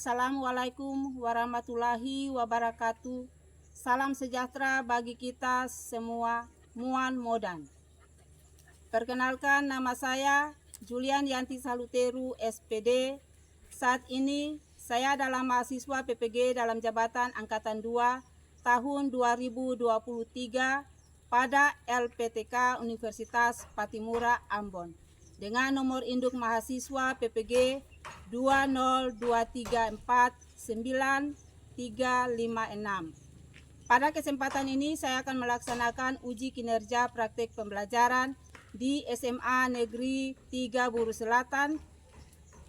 Assalamualaikum warahmatullahi wabarakatuh. Salam sejahtera bagi kita semua. Muan Modan. Perkenalkan, nama saya Julian Yanti Saluteru, SPD. Saat ini saya adalah mahasiswa PPG dalam jabatan Angkatan 2 tahun 2023 pada LPTK Universitas Patimura, Ambon. Dengan nomor induk mahasiswa PPG 202349356. Pada kesempatan ini saya akan melaksanakan uji kinerja praktek pembelajaran di SMA Negeri 3 Buru Selatan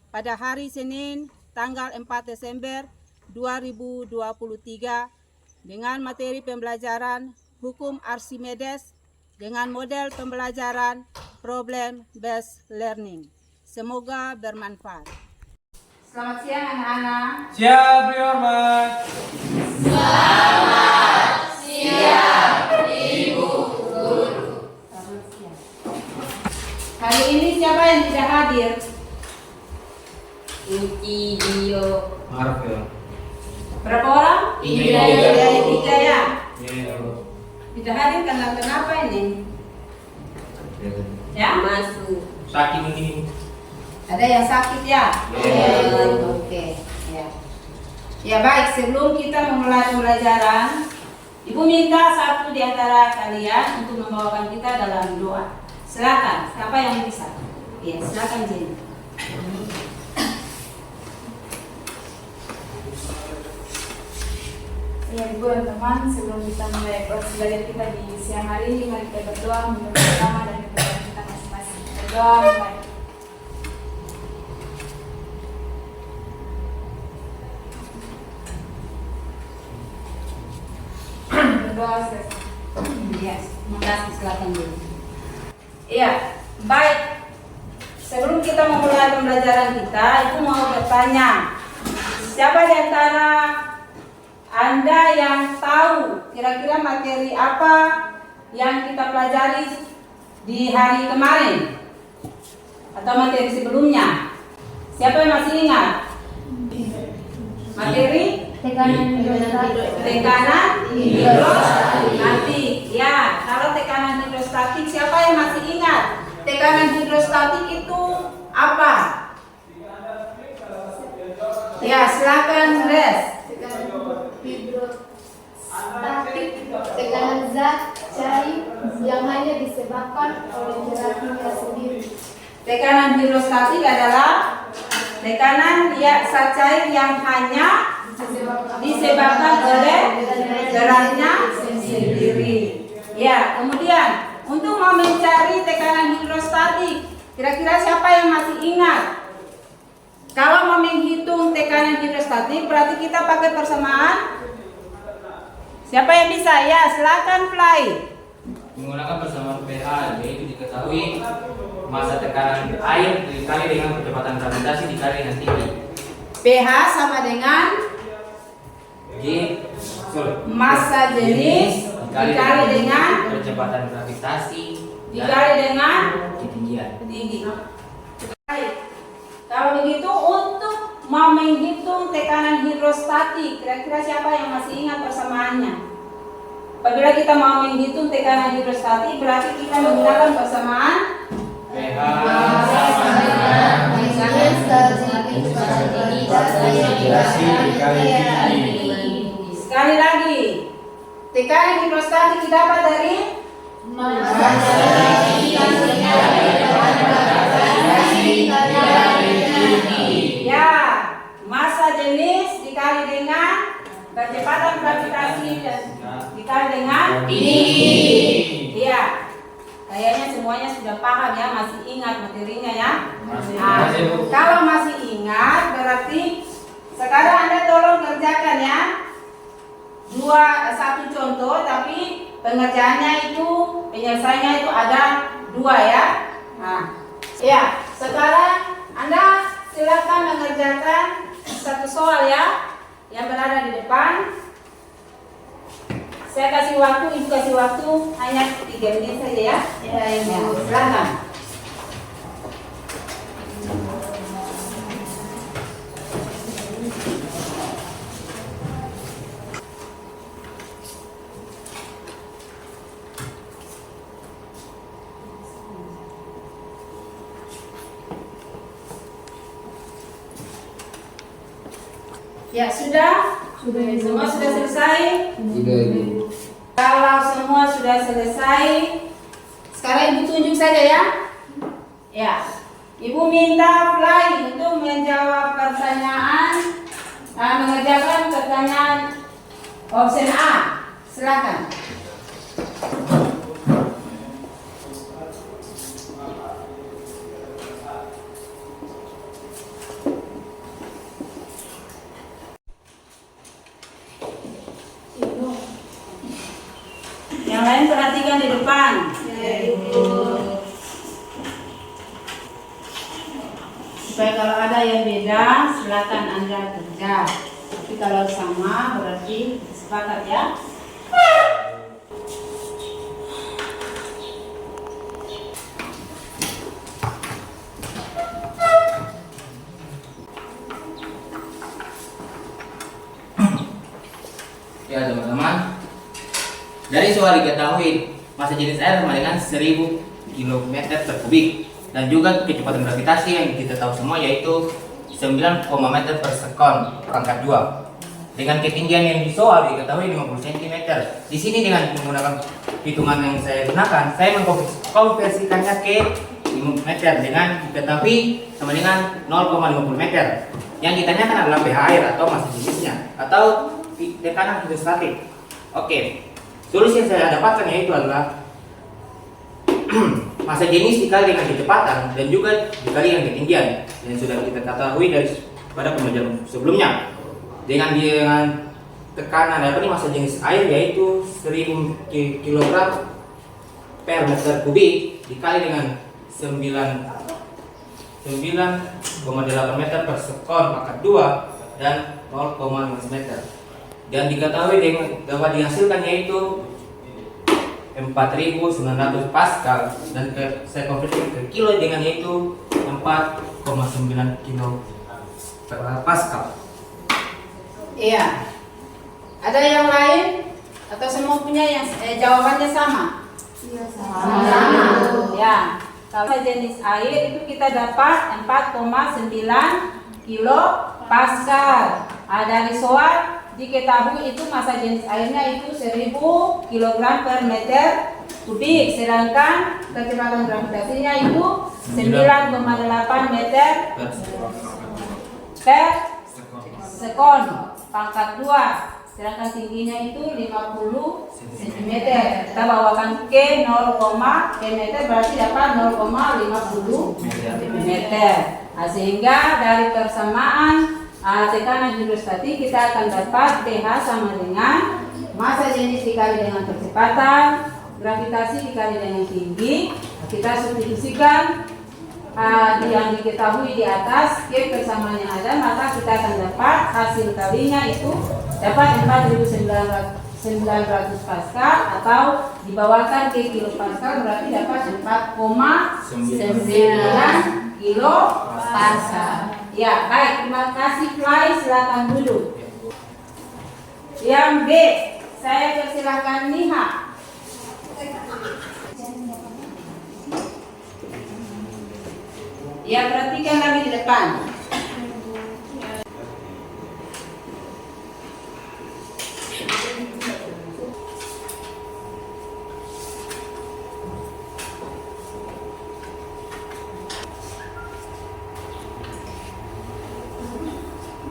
pada hari Senin tanggal 4 Desember 2023 dengan materi pembelajaran Hukum Archimedes dengan model pembelajaran Problem Based Learning. Semoga bermanfaat. Selamat siang anak-anak. Siap, Bri Hormat. Selamat siang, Ibu Guru. Selamat siang. Hari ini siapa yang tidak hadir? Uci Dio. Maaf ya. Berapa orang? Tiga. Tiga ya. Iya. Tidak hadir karena kenapa ini? Ya? Masuk. Sakit mungkin. Ada yang sakit ya? Oke. Ya. Ya baik, sebelum kita memulai pembelajaran, Ibu minta satu di antara kalian untuk membawakan kita dalam doa. Silakan, siapa yang bisa? Ya, silakan Jenny. Ya Ibu dan teman, sebelum kita mulai proses belajar kita di siang hari ini, mari kita berdoa menurut agama dan kepercayaan kita masing-masing. Berdoa mulai. Berdoa selesai. Yes, terima kasih, silakan Jenny. Iya, baik. Sebelum kita memulai pembelajaran kita, Ibu mau bertanya, siapa di antara Anda yang tahu kira-kira materi apa yang kita pelajari di hari kemarin atau materi sebelumnya? Siapa yang masih ingat? Materi Tekanan hidrostatik. Ya, kalau tekanan hidrostatik, siapa yang masih ingat? Tekanan hidrostatik itu apa? Ya, silakan Res. Hidrostatik, tekanan zat cair yang hanya disebabkan oleh geraknya sendiri. Tekanan hidrostatik adalah tekanan zat cair yang hanya disebabkan oleh geraknya sendiri. Ya, kemudian untuk mau mencari tekanan hidrostatik, kira-kira siapa yang masih ingat? Kalau mau menghitung tekanan hidrostatik, berarti kita pakai persamaan. Siapa yang bisa? Ya, silakan Fly. Menggunakan persamaan pH, yaitu diketahui massa tekanan air dikali dengan kecepatan gravitasi dikali dengan tinggi. pH sama dengan massa jenis dikali dengan kecepatan gravitasi dikali dengan ketinggian. tinggi. Baik. Kalau begitu untuk mau menghitung tekanan hidrostatik, kira-kira siapa yang masih ingat persamaannya? Apabila kita mau menghitung tekanan hidrostatik, berarti kita menggunakan persamaan pH Sekali lagi, tekanan hidrostatik didapat dari ya, massa jenis dikali dengan kecepatan gravitasi dikali dengan iya. Kayaknya semuanya sudah paham ya, masih ingat materinya ya. Nah, kalau masih ingat berarti sekarang Anda tolong kerjakan ya. Satu contoh, tapi pengerjaannya itu, penyelesaiannya itu ada 2 ya. Nah, ya, sekarang Anda silakan mengerjakan satu soal ya, yang berada di depan. Saya kasih waktu, Ibu kasih waktu hanya 3 menit saja ya. Ya, Ibu, silakan. Ya sudah? Semua sudah selesai? Sudah, Ibu. Kalau semua sudah selesai, sekarang Ibu tunjuk saja ya. Ya, Ibu minta Fly untuk menjawab pertanyaan, mengerjakan pertanyaan option A. Silakan. Yang lain perhatikan di depan. Supaya kalau ada yang beda, silakan Anda kerja. Tapi kalau sama berarti sepakat ya. Ya teman-teman, dari soal diketahui massa jenis air sama dengan 1000 km/kubik dan juga kecepatan gravitasi yang kita tahu semua yaitu 9, meter per sekon pangkat 2 dengan ketinggian yang di soal diketahui 50 cm. Di sini dengan menggunakan hitungan yang saya gunakan, saya mengkonversikannya ke meter dengan diketahui sama dengan 0,50 meter. Yang ditanyakan adalah pH air atau massa jenisnya atau tekanan hidrostatik. Oke, solusi yang saya dapatkan yaitu adalah massa jenis dikali dengan kecepatan dan juga dikali dengan ketinggian yang sudah kita ketahui pada pembelajaran sebelumnya. Dengan tekanan massa jenis air yaitu 1000 kg per meter kubik dikali dengan 9,8 meter per sekon pangkat 2 dan 0,5 meter. Dan diketahui dapat dihasilkan yaitu 4.900 Pascal dan saya konversi ke kilo dengan yaitu 4,9 kilo per Pascal. Iya. Ada yang lain atau semua punya yang jawabannya sama? Iya, Sama. Ya. Kalau jenis air itu kita dapat 4,9 kilo Pascal. Dari soal diketahui itu massa jenis airnya itu 1000 kg per meter kubik, sedangkan kecepatan gravitasinya itu 9,8 meter per sekon pangkat 2, sedangkan tingginya itu 50 cm. Kita bawakan ke 0, meter berarti dapat 0,50 meter. Sehingga dari persamaan tekanan hidrostatik kita akan dapat pH sama dengan massa jenis dikali dengan kecepatan, gravitasi dikali dengan tinggi. Kita substitusikan yang diketahui di atas ke persamaan yang ada, maka kita akan dapat hasil kalinya itu dapat 4.900 Pascal atau dibawakan ke kilo Pascal berarti dapat 4,9 kilo Pascal. Ya, baik, terima kasih Fly, silakan duduk. Yang B, saya persilakan Niha. Ya, perhatikan lagi di depan.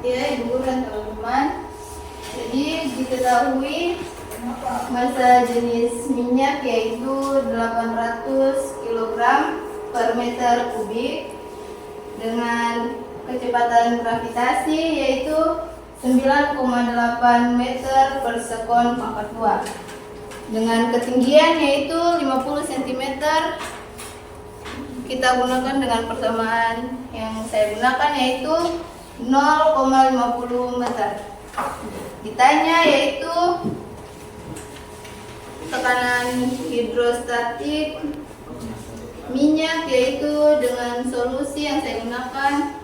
Ya, Ibu dan teman-teman. Jadi diketahui massa jenis minyak yaitu 800 kg per meter kubik dengan kecepatan gravitasi yaitu 9,8 meter per sekon pangkat 2 dengan ketinggian yaitu 50 cm. Kita gunakan dengan persamaan yang saya gunakan yaitu 0,50 meter. Ditanya yaitu tekanan hidrostatik minyak yaitu dengan solusi yang saya gunakan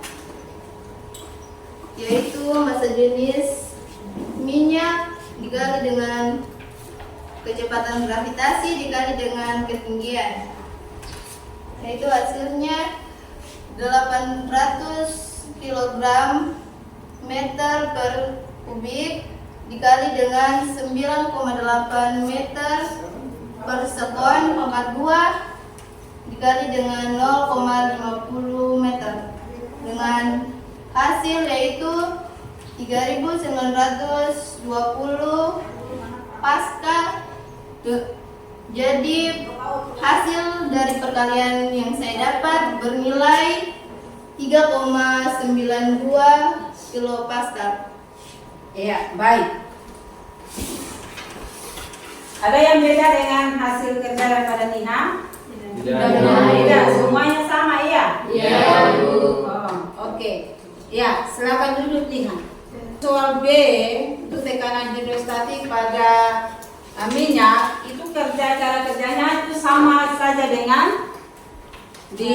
yaitu massa jenis minyak dikali dengan kecepatan gravitasi dikali dengan ketinggian, yaitu hasilnya 800 kg meter per kubik dikali dengan 9,8 meter per sekon, 2 dikali dengan 0,50 meter dengan hasil yaitu 3.920 Pascal. Jadi hasil dari perkalian yang saya dapat bernilai 3,92 kilopascal. Ya, baik. Ada yang beda dengan hasil kerja daripada Tina? Tidak, semuanya sama ya? Iya, Bu. Oh, oke. Ya, silakan duduk Tina. Soal B untuk tekanan hidrostatik pada minyak itu cara kerjanya itu sama saja dengan di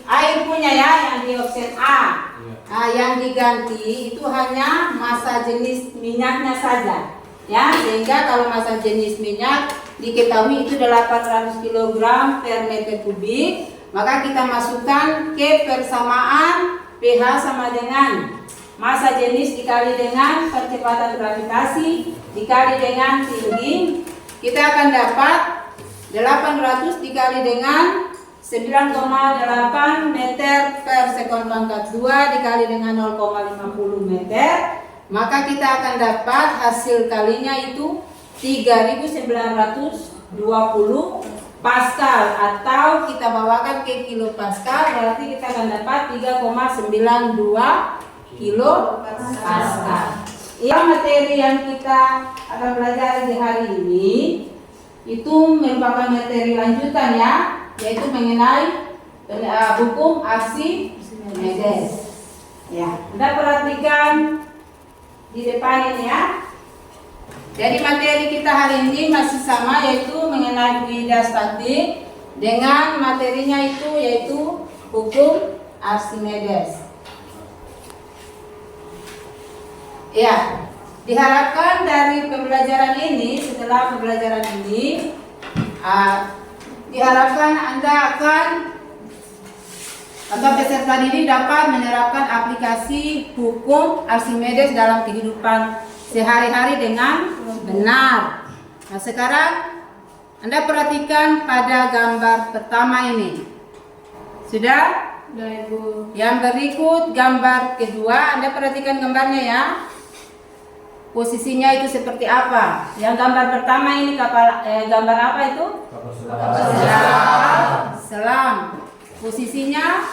air punya ya, yang di option A. Nah, yang diganti itu hanya massa jenis minyaknya saja ya, sehingga kalau massa jenis minyak diketahui itu 800 kg per meter kubik, maka kita masukkan ke persamaan pH sama dengan massa jenis dikali dengan percepatan gravitasi dikali dengan tinggi, kita akan dapat 800 dikali dengan 9,8 meter per sekon pangkat 2 dikali dengan 0,50 meter, maka kita akan dapat hasil kalinya itu 3.920 Pascal, atau kita bawakan ke kilo Pascal, berarti kita akan dapat 3,92 kilo Pascal. Yang materi yang kita akan belajar di hari ini itu merupakan materi lanjutan ya, yaitu mengenai hukum Archimedes. Ya, Anda perhatikan di depan ini ya. Jadi materi kita hari ini masih sama, yaitu mengenai fluida statik dengan materinya itu yaitu hukum Archimedes. Ya, diharapkan dari pembelajaran ini, setelah pembelajaran ini, diharapkan Anda akan atau peserta didik dapat menerapkan aplikasi hukum Archimedes dalam kehidupan sehari-hari dengan benar. Nah, sekarang Anda perhatikan pada gambar pertama ini. Sudah? Sudah, Ibu. Yang berikut gambar kedua, Anda perhatikan gambarnya ya. Posisinya itu seperti apa? Yang gambar pertama ini gambar apa itu? Kapal selam. Posisinya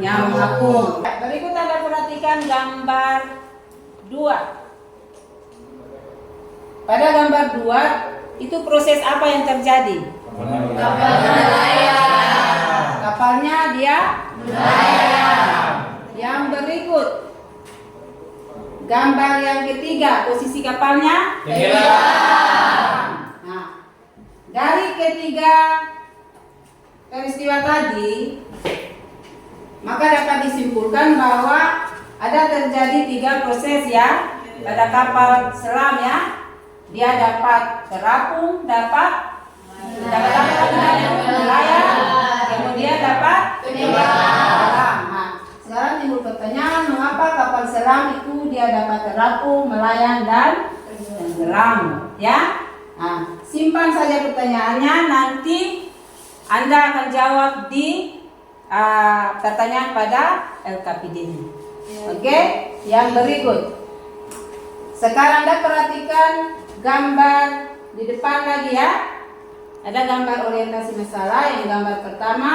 mengapung. Berikut Anda perhatikan gambar 2. Pada gambar 2 itu proses apa yang terjadi? Kapalnya dia melayang. Yang berikut gambar yang ketiga, posisi kapalnya tenggelam. Nah, dari ketiga peristiwa tadi, maka dapat disimpulkan bahwa ada terjadi 3 proses ya pada kapal selam ya. Dia dapat terapung, dapat melayang, kemudian dapat tenggelam. Nah, sekarang timbul pertanyaan, mengapa kapal selam itu dia dapat terapung, melayang dan tenggelam ya? Nah, simpan saja pertanyaannya, nanti Anda akan jawab di pertanyaan pada LKPD ini. Oke, yang berikut. Sekarang Anda perhatikan gambar di depan lagi ya. Ada gambar orientasi masalah. Yang gambar pertama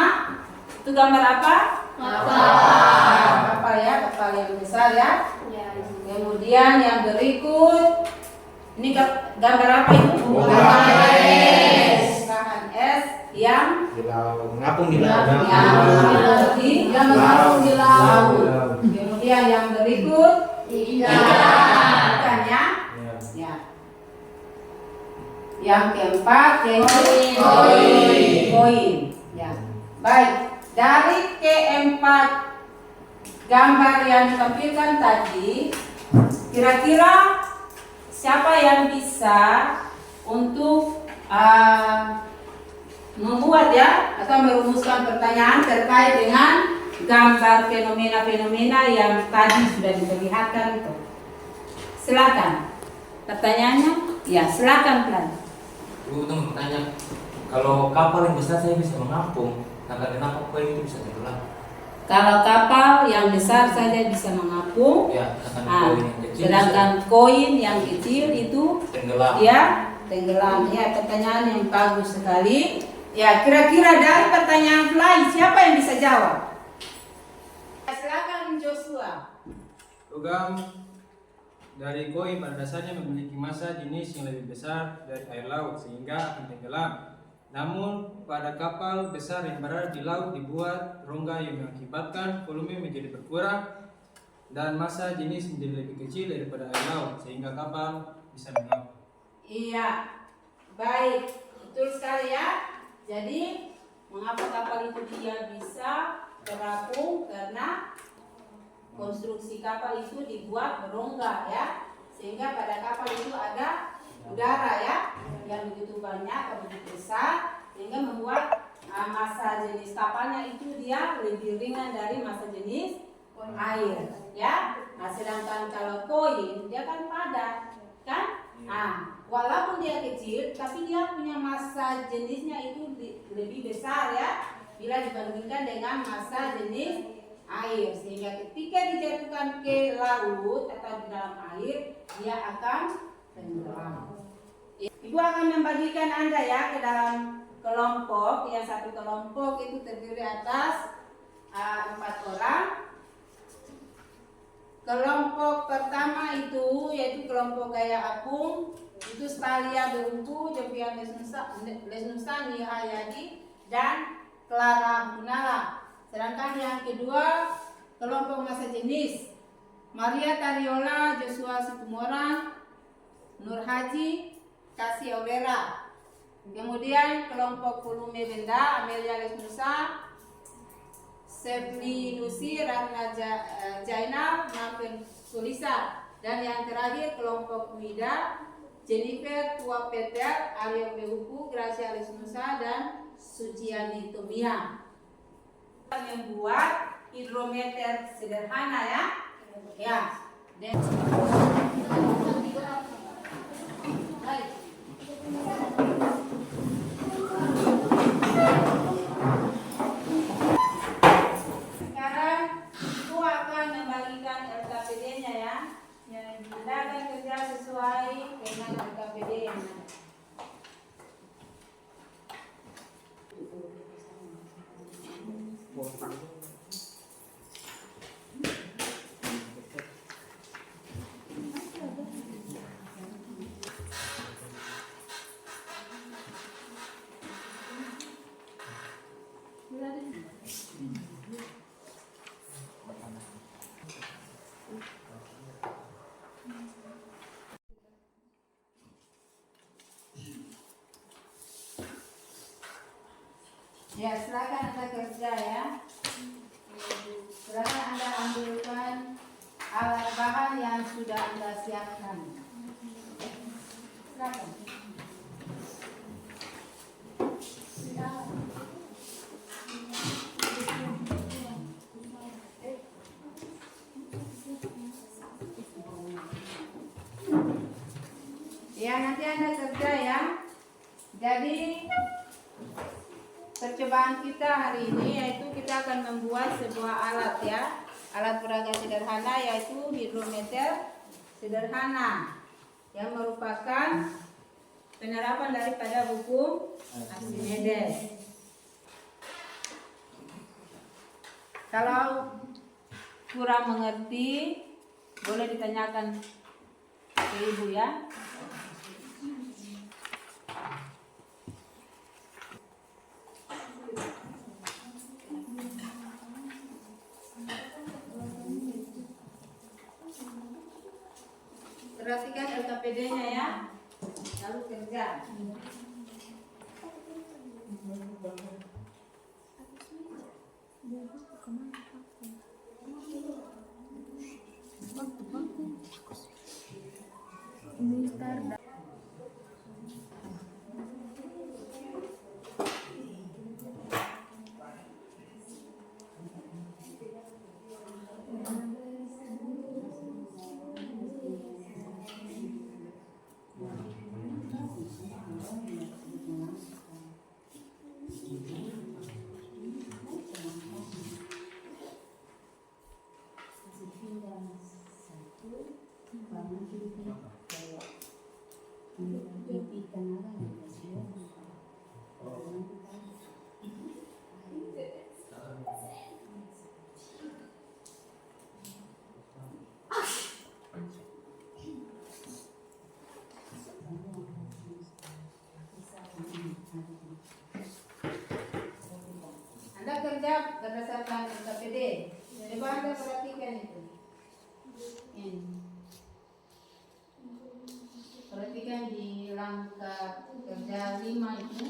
itu gambar apa? Kapal ya, kapal yang besar ya. Kemudian yang berikut ini gambar apa itu? Bukaan es yang mengapung di laut. Yang mengapung di laut. Kemudian yang berikut ikan ya. Ya. Yang keempat koin. Ya. Baik, dari keempat gambar yang ditampilkan tadi, kira-kira siapa yang bisa untuk membuat ya atau merumuskan pertanyaan terkait dengan gambar fenomena-fenomena yang tadi sudah diperlihatkan itu. Silakan. Pertanyaannya? Ya, silakan Plan. Ibu tunggu bertanya, kalau kapal yang besar saya bisa mengapung, karena kenapa koin itu bisa tenggelam? Kalau kapal yang besar saja bisa mengapung, Ya, sedangkan koin yang kecil sedangkan koin yang kecil itu tenggelam. dia tenggelam. Ya, pertanyaan yang bagus sekali. Ya, kira-kira dari pertanyaan Fly, siapa yang bisa jawab? Silakan Joshua. Logam dari koin pada dasarnya memiliki massa jenis yang lebih besar dari air laut sehingga akan tenggelam. Namun pada kapal besar yang berada di laut dibuat rongga yang mengakibatkan volume menjadi berkurang dan massa jenis menjadi lebih kecil daripada air laut sehingga kapal bisa mengapung. Iya, baik, betul sekali ya. Jadi mengapa kapal itu dia bisa terapung? Karena konstruksi kapal itu dibuat berongga ya, sehingga pada kapal itu ada udara ya, yang begitu banyak atau begitu besar, sehingga membuat massa jenis kapalnya itu dia lebih ringan dari massa jenis air ya. Nah, sedangkan kalau koin dia kan padat kan. Nah, walaupun dia kecil, tapi dia punya massa jenisnya itu lebih besar ya, bila dibandingkan dengan massa jenis air, sehingga ketika dijatuhkan ke laut atau di dalam air, dia akan tenggelam. Ibu akan membagikan Anda ya ke dalam kelompok. Yang satu kelompok itu terdiri atas 4 orang. Kelompok pertama itu yaitu kelompok gaya apung, itu Stalia Berungku, Jovian Lesnusa, Nihayadi, dan Clara Gunala. Sedangkan yang kedua kelompok massa jenis Maria Tariola, Joshua Situmorang, Nur Haji, Kasih Aurera. Kemudian kelompok volume benda Amelia Lesnusa, Sepli Nusi, Ratna Jainal, Marvin Sulisa. Dan yang terakhir kelompok Wida, Jennifer Tua Peter, Aryo Behuku, Gracia Lesnusa, dan Suciani Tomia. Membuat hidrometer sederhana ya. Ya. Sekarang Ibu akan membagikan LKPD-nya ya. Yang Anda akan kerja sesuai dengan LKPD yang ada. Ya, silakan Anda kerja ya. Silakan Anda ambilkan alat bahan yang sudah Anda siapkan. Silakan. Ya, nanti Anda kerja ya. Jadi percobaan kita hari ini yaitu kita akan membuat sebuah alat ya, alat peraga sederhana yaitu hidrometer sederhana yang merupakan penerapan daripada hukum Archimedes. Kalau kurang mengerti boleh ditanyakan ke Ibu ya. Perhatikan LKPD-nya ya, lalu kerja. Anda kerja berdasarkan KPD. Coba Anda perhatikan itu. Ini. Perhatikan di langkah kerja 5 itu.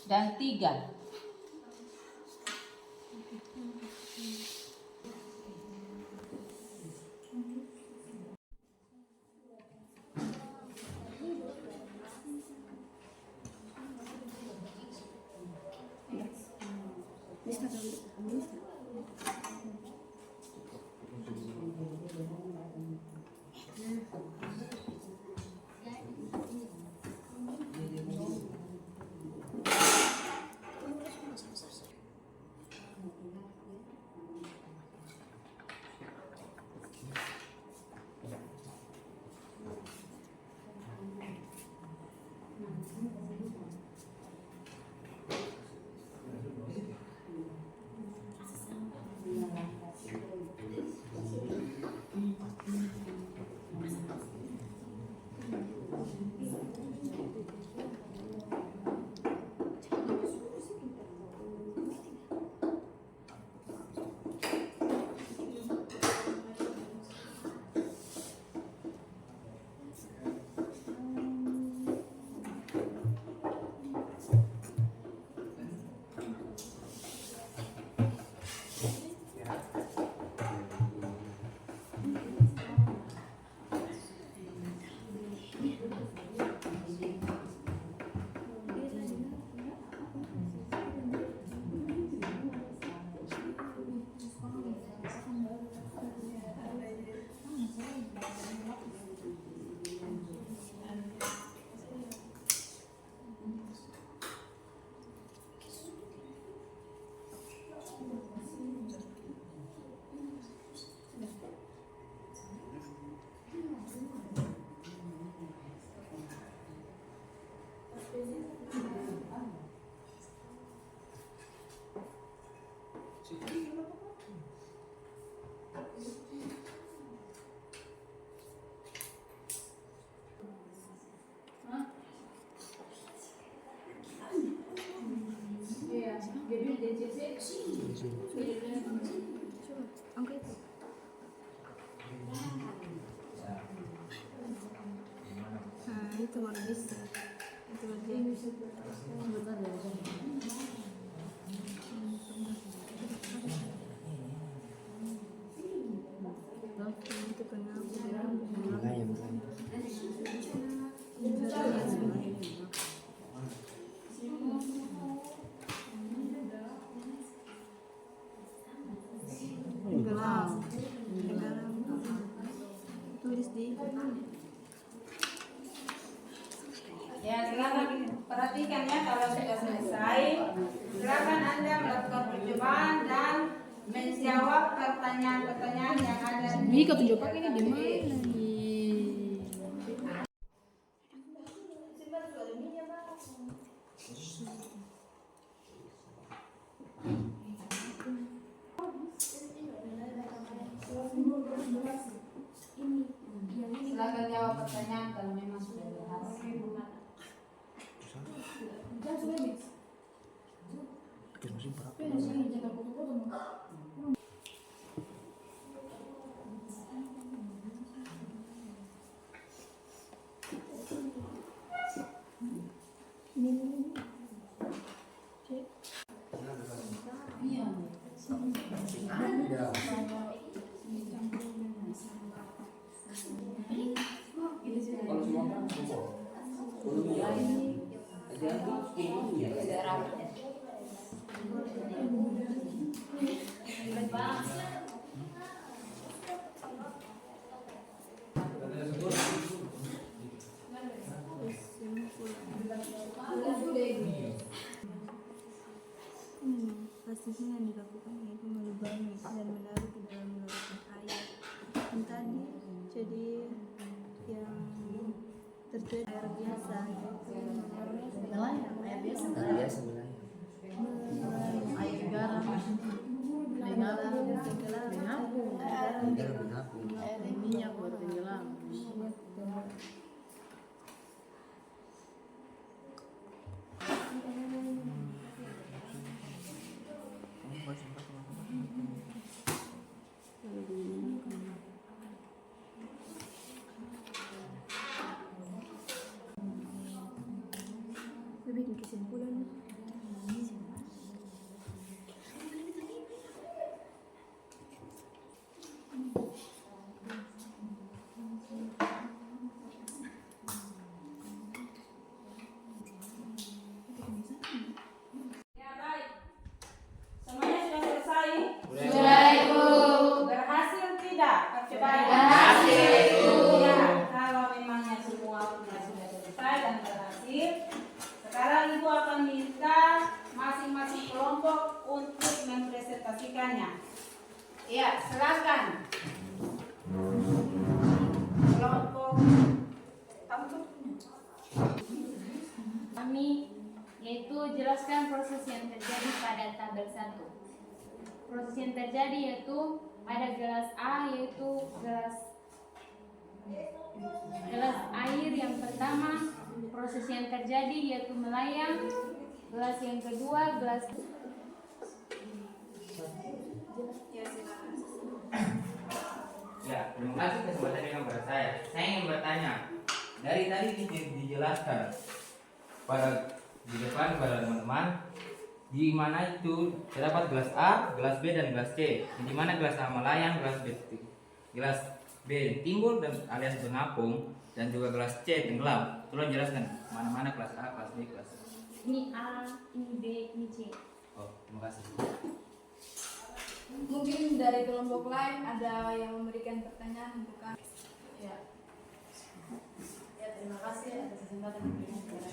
Dan 3. Itu mana bisa? Itu aja. Itu kenapa? Tulis di Ya, silakan perhatikan ya kalau sudah selesai. Silakan Anda melakukan percobaan dan menjawab pertanyaan-pertanyaan yang ada di tunjuk ini di mana nih? Silakan jawab pertanyaan kalau memang sudah berhasil. Air biasa. Melayang, air biasa. Air biasa melayang. Air garam. Air minyak baru tenggelam. Bikin kesimpulan. Ya baik. Semuanya sudah selesai? Sudah, Ibu. Berhasil tidak percobaan? Berhasil, Ibu. Ya, kalau memangnya semua sudah selesai dan berhasil, sekarang Ibu akan minta masing-masing kelompok untuk mempresentasikannya. Ya, silakan. Kelompok Kami yaitu jelaskan proses yang terjadi pada tabel 1. Proses yang terjadi yaitu pada gelas A yaitu gelas air yang pertama, proses yang terjadi yaitu melayang. Gelas yang kedua, gelas Ya, terima kasih kesempatan yang kepada saya. Saya ingin bertanya, dari tadi dijelaskan di depan pada teman-teman, di mana itu terdapat gelas A, gelas B dan gelas C. Di mana gelas A melayang, gelas B timbul dan alias mengapung, dan juga gelas C tenggelam. Tolong jelaskan mana-mana kelas A, kelas B, kelas C. ini A, ini B, ini C. Oh, terima kasih. Mungkin dari kelompok lain ada yang memberikan pertanyaan untuk kami. Ya, terima kasih atas kesempatan yang diberikan kepada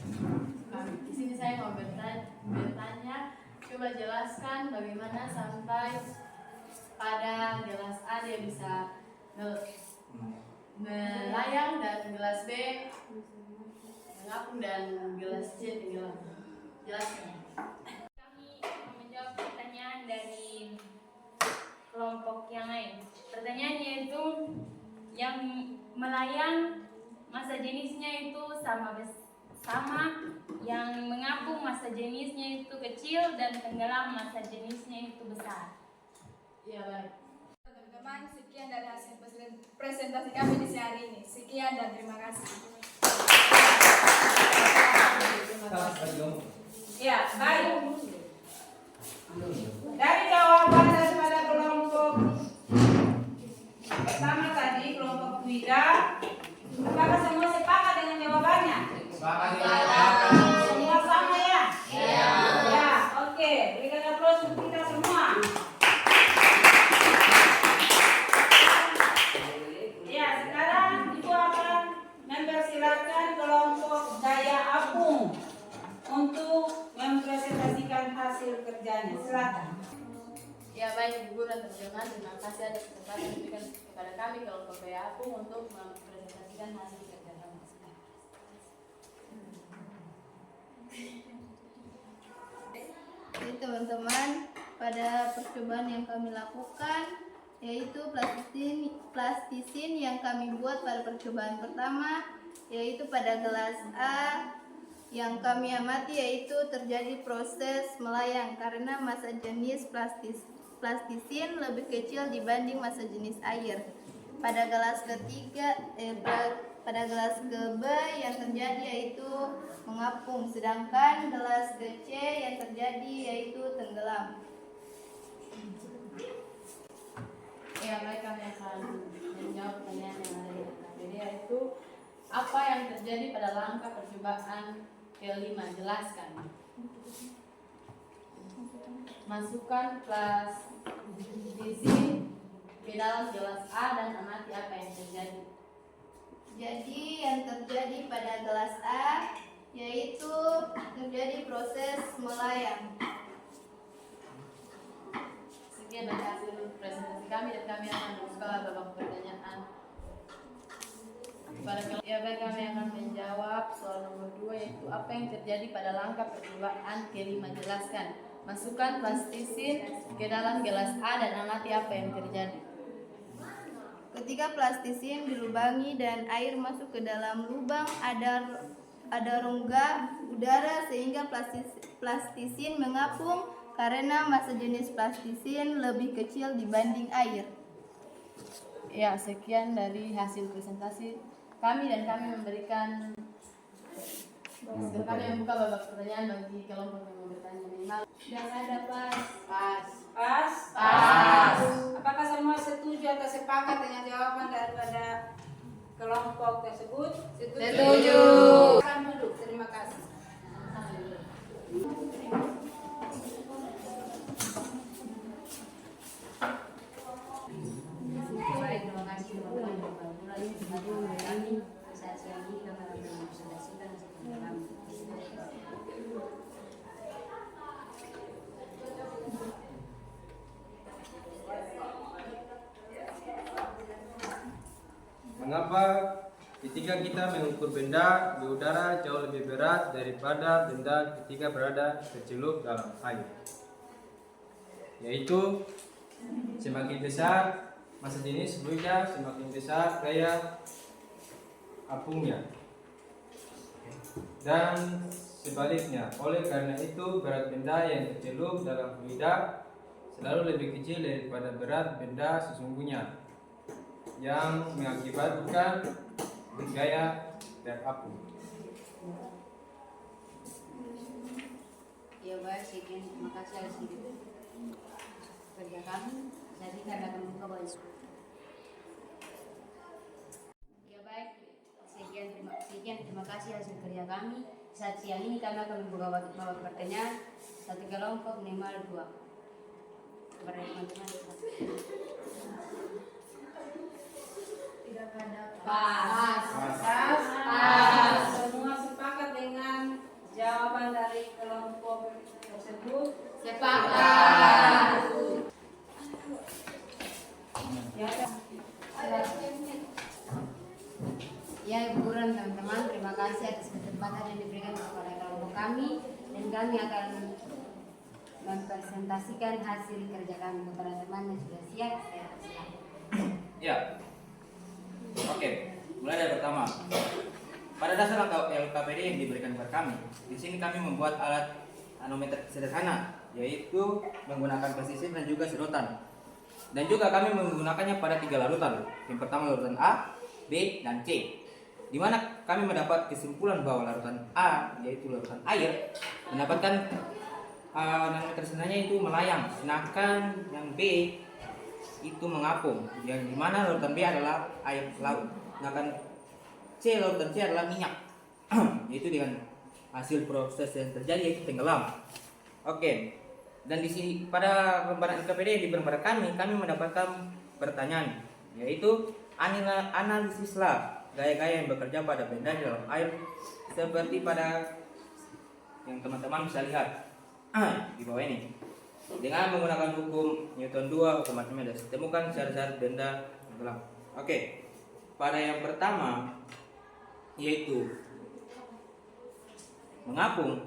kami. Di sini saya mau bertanya, coba jelaskan bagaimana sampai pada gelas A dia bisa melayang dan gelas B mengapung dan gelas C tenggelam. Jelaskan. Kami akan menjawab pertanyaan dari kelompok yang lain. Pertanyaannya itu yang melayang massa jenisnya itu sama, yang mengapung massa jenisnya itu kecil dan tenggelam massa jenisnya itu besar. Ya, baik. Teman-teman, sekian dari hasil presentasi kami di siang hari ini. Sekian dan terima kasih. Ya, baik. Dari jawaban daripada kelompok pertama tadi, kelompok Wida, apakah semua sepakat dengan jawabannya? Semua sama ya? Ya, oke. Berikan aplaus untuk kita semua. Ya, sekarang Ibu akan mempersilakan kelompok Daya Apung untuk mempresentasikan hasil kerjanya. Silakan. Ya, baik Ibu dan teman-teman, terima kasih atas kesempatan yang diberikan kepada kami kelompok Daya Apung untuk mempresentasikan hasil kerja kami. Jadi teman-teman, pada percobaan yang kami lakukan yaitu plastisin yang kami buat pada percobaan pertama yaitu pada gelas A, yang kami amati yaitu terjadi proses melayang karena massa jenis plastisin lebih kecil dibanding massa jenis air. Pada gelas ketiga, pada gelas ke-B yang terjadi yaitu mengapung, sedangkan gelas ke-C yang terjadi yaitu tenggelam. Ya, baik, kami akan menjawab pertanyaan yang ada di KPD yaitu apa yang terjadi pada langkah percobaan ke-5? Jelaskan. Masukkan plastisin ke dalam gelas A dan amati apa yang terjadi. Jadi yang terjadi pada gelas A yaitu terjadi proses melayang. Sekian dari hasil presentasi kami dan kami akan membuka babak pertanyaan Ya baik, kami akan menjawab soal nomor 2, yaitu apa yang terjadi pada langkah percobaan kelima. Jelaskan. Masukkan plastisin ke dalam gelas A dan amati apa yang terjadi. Ketika plastisin dilubangi dan air masuk ke dalam lubang, ada rongga udara sehingga plastisin mengapung karena massa jenis plastisin lebih kecil dibanding air. Ya, sekian dari hasil presentasi kami, dan kami memberikan kami membuka babak pertanyaan bagi kelompok yang mau bertanya. Minimal Dan ada pas. Pas? Pas. Apakah semua setuju atau sepakat dengan jawaban daripada kelompok tersebut? Setuju. Silakan duduk. Terima kasih. Baik, terima kasih teman-teman yang telah mulai hadir dengan kami saat siang ini. Kami akan mempresentasikan hasil kerja kami. Mengapa ketika kita mengukur benda di udara jauh lebih berat daripada benda ketika berada tercelup dalam air? Yaitu semakin besar massa jenis fluida, semakin besar gaya apungnya. Dan sebaliknya, oleh karena itu berat benda yang tercelup dalam fluida selalu lebih kecil daripada berat benda sesungguhnya, yang mengakibatkan gaya terapung. Ya baik, sekian terima kasih hasil kerja kami. Jadi kami akan membuka balik. Ya baik, sekian terima kasih hasil kerja kami. Saat siang ini kami akan membuka babak pertanyaan satu kelompok minimal 2. Kepada teman-teman. Pas. Pas. Semua sepakat dengan jawaban dari kelompok tersebut? Sepakat. Ya, hiburan teman-teman, terima kasih atas kesempatan yang diberikan kepada kelompok kami, dan kami akan mempresentasikan hasil kerja kami kepada teman yang sudah siap. Saya persilakan. Ya. Oke, mulai dari pertama. Pada dasar LKPD yang diberikan kepada kami, di sini kami membuat alat anometer sederhana, yaitu menggunakan presisi dan juga sedotan. Dan juga kami menggunakannya pada 3 larutan. Yang pertama larutan A, B, dan C. Di mana kami mendapat kesimpulan bahwa larutan A, yaitu larutan air, mendapatkan anometer sederhananya itu melayang, sedangkan yang B itu mengapung, yang dimana larutan B adalah air laut, sedangkan larutan C adalah minyak. Yaitu dengan hasil proses yang terjadi yaitu tenggelam. Oke. Dan di sini pada lembaran LKPD yang diberikan kepada kami mendapatkan pertanyaan, yaitu analisislah gaya-gaya yang bekerja pada benda di dalam air seperti pada yang teman-teman bisa lihat di bawah ini. Dengan menggunakan hukum Newton 2, hukum Archimedes, temukan syarat-syarat benda tenggelam. Oke. Pada yang pertama yaitu mengapung,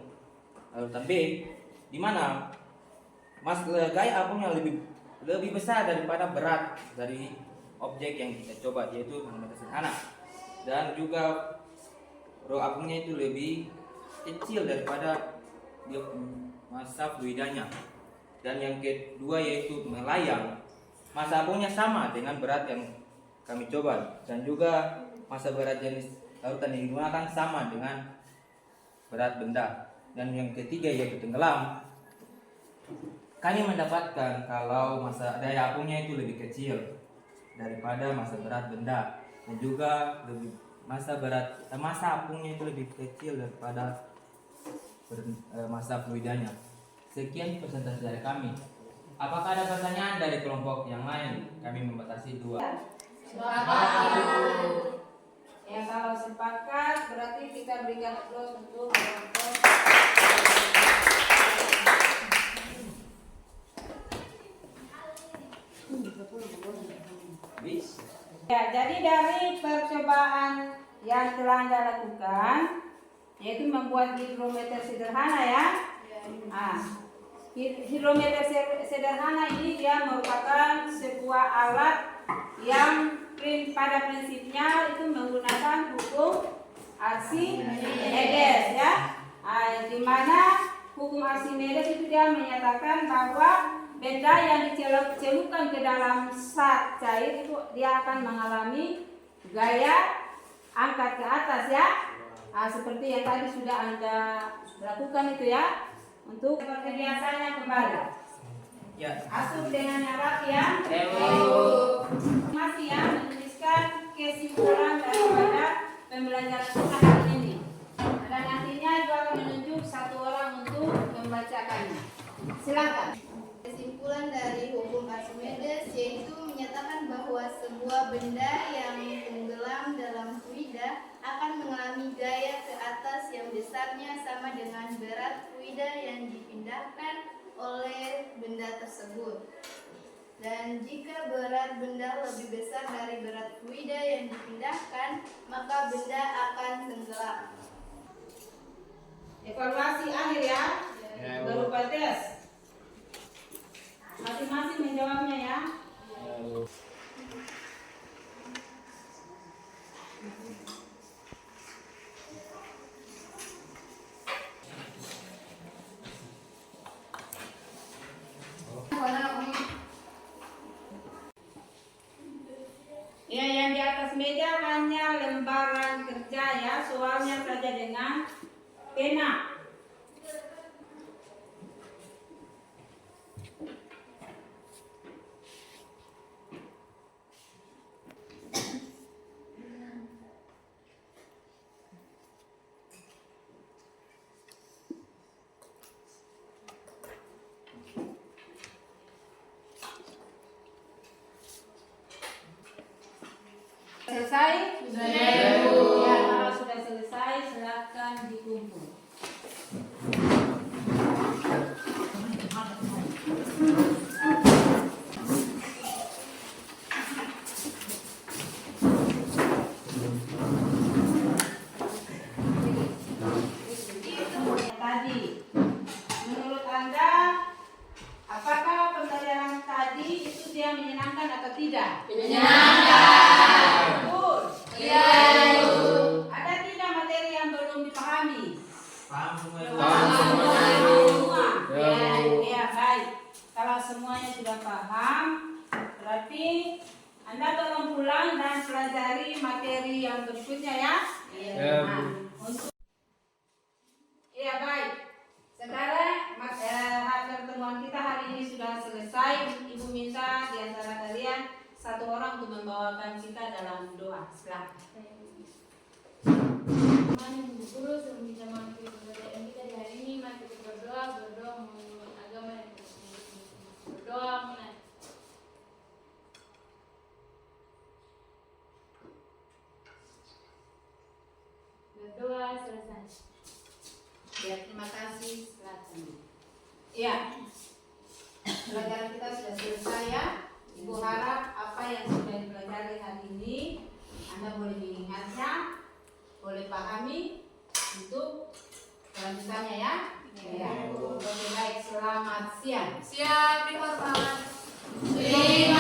larutan B, di mana gaya apungnya lebih besar daripada berat dari objek yang kita coba, yaitu anometer sederhana, dan juga rho apungnya itu lebih kecil daripada massa fluidanya. Dan yang kedua yaitu melayang, massa apungnya sama dengan berat yang kami coba, dan juga massa berat jenis larutan yang digunakan sama dengan berat benda. Dan yang ketiga yaitu tenggelam, kami mendapatkan kalau massa daya apungnya itu lebih kecil daripada massa berat benda, dan juga massa apungnya itu lebih kecil daripada massa fluidanya. Sekian presentasi dari kami. Apakah ada pertanyaan dari kelompok yang lain? Kami membatasi 2. Ya, kalau sepakat berarti kita berikan aplaus untuk kelompok. Ya, jadi dari percobaan yang telah Anda lakukan, yaitu membuat hidrometer sederhana ya. Hidrometer sederhana ini dia merupakan sebuah alat yang pada prinsipnya itu menggunakan hukum Archimedes ya. Di mana hukum Archimedes itu dia menyatakan bahwa benda yang dicelupkan ke dalam zat cair itu dia akan mengalami gaya angkat ke atas ya. Seperti yang tadi sudah Anda lakukan itu ya. Untuk seperti biasanya kembali. Ya. Asup dengan yang rapi ya. Masih ya menuliskan kesimpulan daripada pembelajaran kita hari ini. Dan nantinya juga akan menunjuk satu orang untuk membacakannya. Silakan. Kesimpulan dari hukum Archimedes yaitu menyatakan bahwa sebuah benda yang tenggelam dalam fluida akan mengalami gaya ke atas yang besarnya sama dengan berat fluida yang dipindahkan oleh benda tersebut. Dan jika berat benda lebih besar dari berat fluida yang dipindahkan, maka benda akan tenggelam. Evaluasi akhir ya. Berupa tes. Masing-masing menjawabnya ya. Ya, yang di atas meja hanya lembaran kerja ya, soalnya saja dengan pena. Selesai? Ya, kalau sudah selesai silakan dikumpul. Tadi, menurut Anda, apakah pembelajaran tadi itu dia menyenangkan atau tidak? Ada tidak materi yang belum dipahami? Paham semua. Ya, baik. Kalau semuanya sudah paham, berarti Anda tolong pulang dan pelajari materi yang berikutnya ya. Iya, baik. Sekarang pertemuan kita hari ini sudah selesai. Ibu minta di antara kalian satu orang untuk membawakan kita dalam doa. Silakan. Guru sebelum kita masuk pembelajaran kita di hari ini, mari kita berdoa menurut agama yang berdoa mulai. Berdoa selesai. Ya, terima kasih. Silakan. Iya. Pelajaran kita sudah selesai ya. Ibu harap apa yang sudah dipelajari hari ini Anda boleh mengingatnya, boleh pahami untuk kelanjutannya ya. Ya. Oke, baik. Selamat siang. Siap, dihormat. Siang.